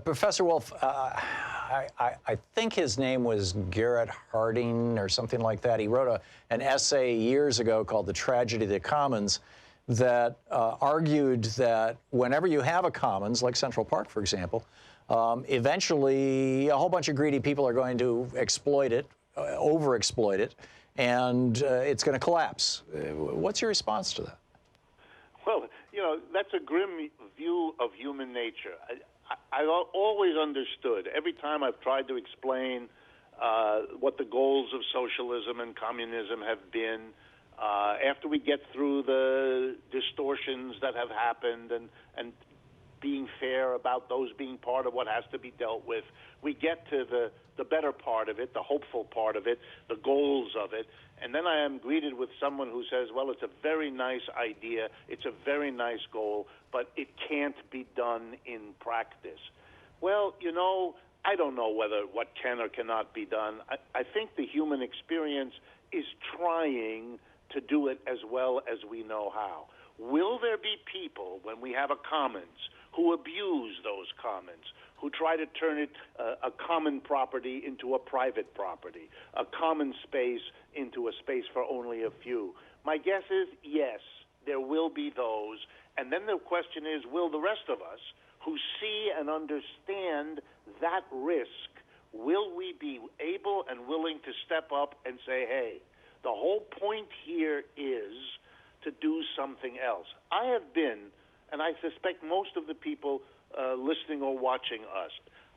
Professor Wolff, I think his name was Garrett Harding or something like that. He wrote an essay years ago called The Tragedy of the Commons that argued that whenever you have a commons, like Central Park, for example, eventually a whole bunch of greedy people are going to exploit it, overexploit it, and it's going to collapse. What's your response to that? Well, you know, that's a grim view of human nature. I always understood, every time I've tried to explain what the goals of socialism and communism have been, after we get through the distortions that have happened and being fair about those being part of what has to be dealt with, we get to the better part of it, the hopeful part of it, the goals of it, and then I am greeted with someone who says, well, it's a very nice idea, it's a very nice goal, but it can't be done in practice. Well, you know, I don't know whether what can or cannot be done. I think the human experience is trying to do it as well as we know how. Will there be people, when we have a commons, who abuse those commons, who try to turn it a common property into a private property, a common space into a space for only a few? My guess is yes, there will be those. And then the question is, will the rest of us who see and understand that risk, will we be able and willing to step up and say, hey, the whole point here is to do something else? I have been, and I suspect most of the people listening or watching us,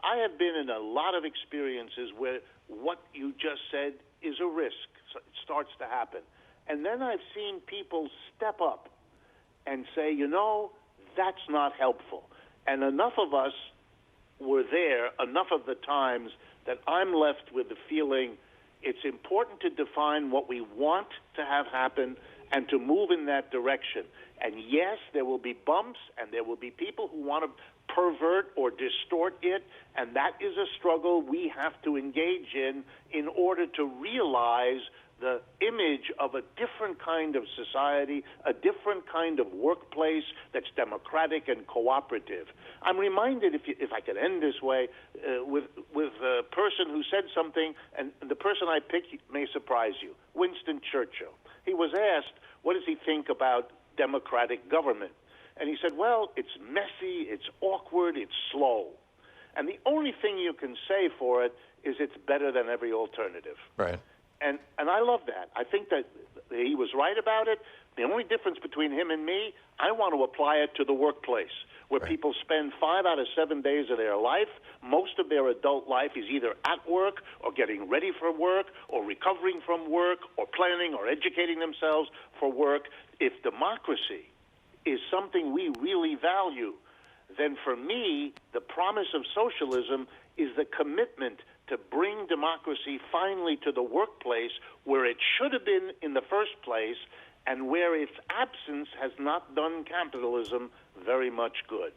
I have been in a lot of experiences where what you just said is a risk. So it starts to happen. And then I've seen people step up and say, you know, that's not helpful. And enough of us were there enough of the times that I'm left with the feeling it's important to define what we want to have happen and to move in that direction. And yes, there will be bumps, and there will be people who want to pervert or distort it, and that is a struggle we have to engage in order to realize the image of a different kind of society, a different kind of workplace that's democratic and cooperative. I'm reminded, if I could end this way, with a person who said something, and the person I picked may surprise you, Winston Churchill. He was asked, what does he think about democratic government? And he said, well, it's messy, it's awkward, it's slow. And the only thing you can say for it is it's better than every alternative. Right. And I love that. I think that he was right about it. The only difference between him and me, I want to apply it to the workplace, where people spend 5 out of 7 days of their life. Most of their adult life is either at work or getting ready for work or recovering from work or planning or educating themselves for work. If democracy is something we really value, then for me, the promise of socialism is the commitment to bring democracy finally to the workplace where it should have been in the first place and where its absence has not done capitalism very much good.